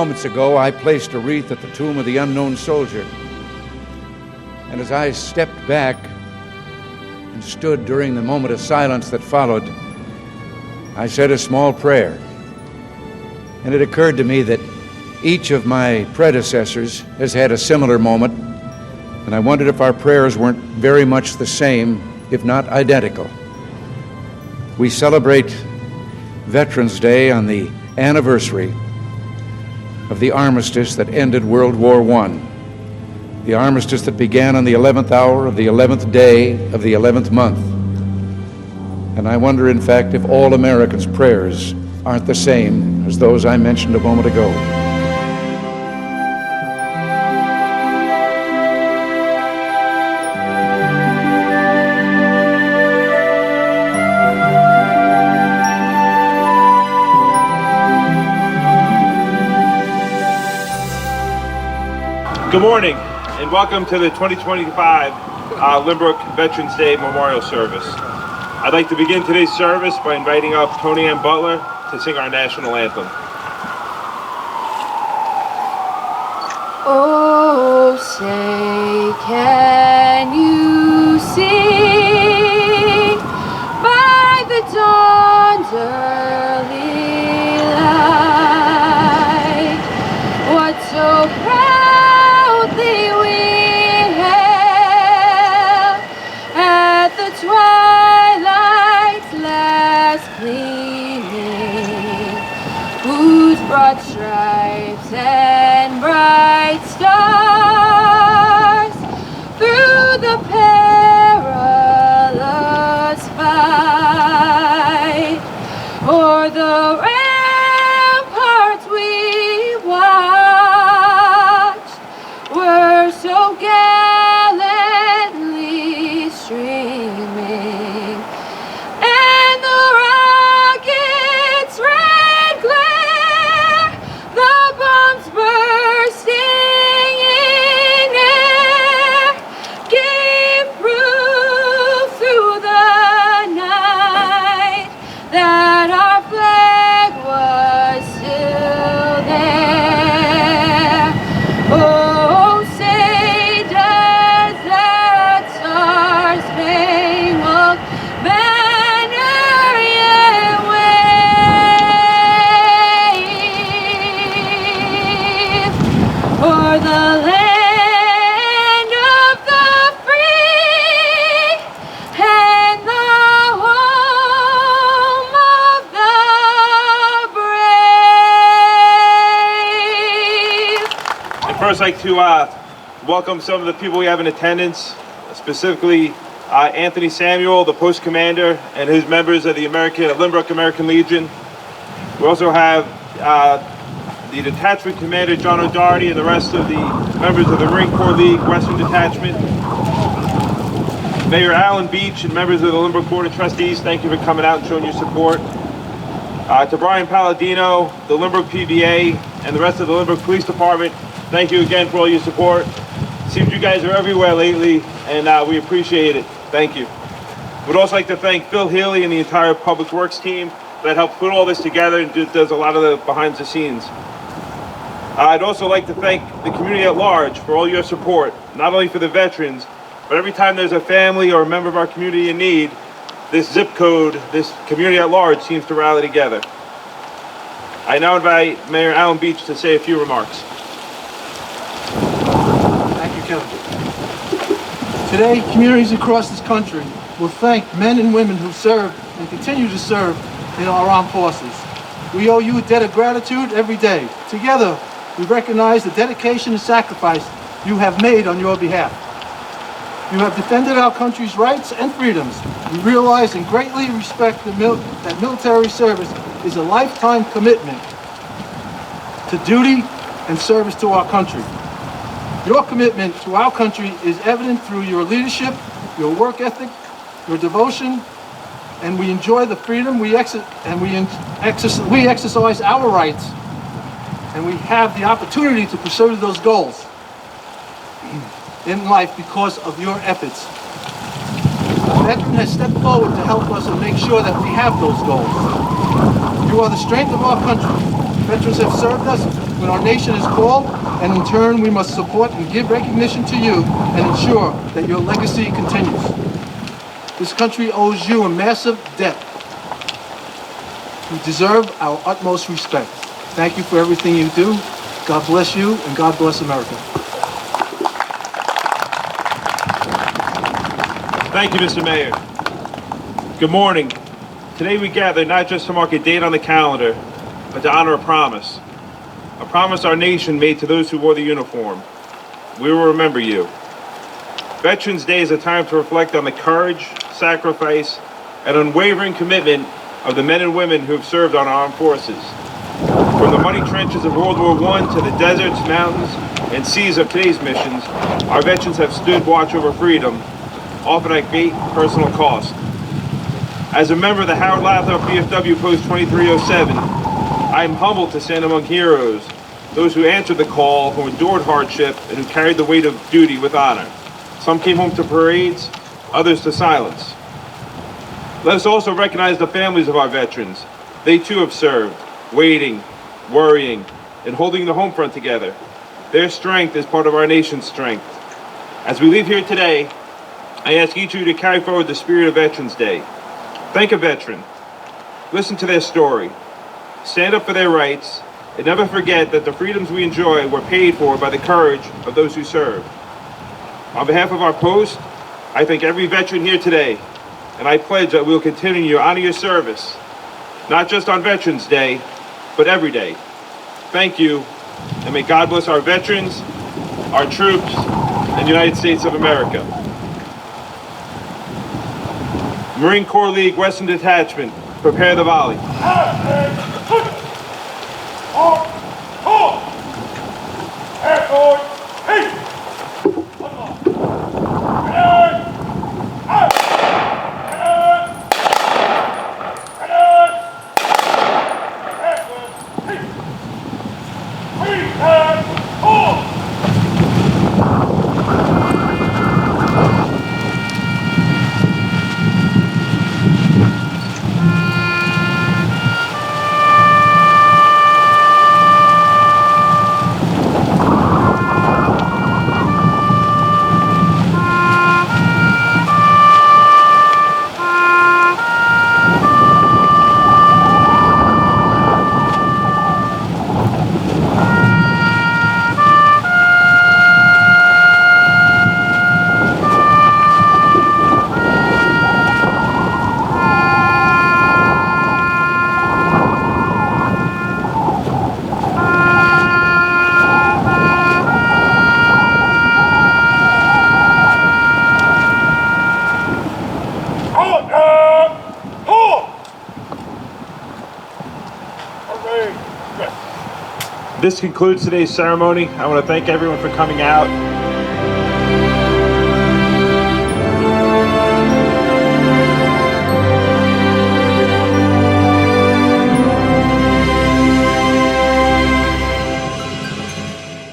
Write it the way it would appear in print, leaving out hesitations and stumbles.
moments ago, I placed a wreath at the tomb of the unknown soldier. And as I stepped back and stood during the moment of silence that followed, I said a small prayer. And it occurred to me that each of my predecessors has had a similar moment, and I wondered if our prayers weren't very much the same, if not identical. We celebrate Veterans Day on the anniversary of the armistice that ended World War I, the armistice that began on the 11th hour of the 11th day of the 11th month. And I wonder, in fact, if all Americans' prayers aren't the same as those I mentioned a moment ago. Good morning, and welcome to the 2025 Lynbrook Veterans Day Memorial Service. I'd like to begin today's service by inviting up Tony Ann Butler to sing our national anthem. Oh, say, can you see by the dawn's early light what so proudly we hailed at the twilight's last gleaming, whose broad stripes and bright stars through the perilous fight o'er the ramparts we watched were so gallantly streaming, and the rockets' red glare, the bombs bursting in air, gave proof through the night that our flag was still there. Oh, say does that star-spangled banner yet wave o'er the land of the free and the home of the brave? I'd first like to welcome some of the people we have in attendance, specifically Anthony Samuel, the post commander, and his members of the Lynbrook American Legion. We also have the detachment commander, John O'Doherty, and the rest of the members of the Marine Corps League Western Detachment. Mayor Alan Beach and members of the Lynbrook Board of Trustees, thank you for coming out and showing your support. To Brian Palladino, the Lynbrook PBA, and the rest of the Lynbrook Police Department, thank you again for all your support. Seems you guys are everywhere lately, and we appreciate it. Thank you. We'd also like to thank Phil Healy and the entire Public Works team that helped put all this together and does a lot of the behind the scenes. I'd also like to thank the community at large for all your support, not only for the veterans, but every time there's a family or a member of our community in need, this zip code, this community at large seems to rally together. I now invite Mayor Alan Beach to say a few remarks. Thank you, Kevin. Today, communities across this country will thank men and women who served and continue to serve in our armed forces. We owe you a debt of gratitude every day. Together, we recognize the dedication and sacrifice you have made on your behalf. You have defended our country's rights and freedoms. We realize and greatly respect that military service is a lifetime commitment to duty and service to our country. Your commitment to our country is evident through your leadership, your work ethic, your devotion, and we enjoy the freedom we exercise our rights, and we have the opportunity to pursue those goals in life because of your efforts. A veteran has stepped forward to help us and make sure that we have those goals. You are the strength of our country. Veterans have served us when our nation is called, and in turn we must support and give recognition to you and ensure that your legacy continues. This country owes you a massive debt. You deserve our utmost respect. Thank you for everything you do. God bless you, and God bless America. Thank you, Mr. Mayor. Good morning. Today we gather not just to mark a date on the calendar, but to honor a promise our nation made to those who wore the uniform. We will remember you. Veterans Day is a time to reflect on the courage, sacrifice, and unwavering commitment of the men and women who have served on our armed forces. From the muddy trenches of World War I to the deserts, mountains, and seas of today's missions, our veterans have stood watch over freedom, often at great personal cost. As a member of the Howard Lathrop VFW Post 2307, I am humbled to stand among heroes, those who answered the call, who endured hardship, and who carried the weight of duty with honor. Some came home to parades, others to silence. Let us also recognize the families of our veterans. They too have served, waiting, worrying, and holding the home front together. Their strength is part of our nation's strength. As we leave here today, I ask each of you to carry forward the spirit of Veterans Day. Thank a veteran. Listen to their story. Stand up for their rights, and never forget that the freedoms we enjoy were paid for by the courage of those who served. On behalf of our post, I thank every veteran here today, and I pledge that we will continue to honor your service, not just on Veterans Day, but every day. Thank you, and may God bless our veterans, our troops, and the United States of America. Marine Corps League Western Detachment, prepare the volley. This concludes today's ceremony. I want to thank everyone for coming out.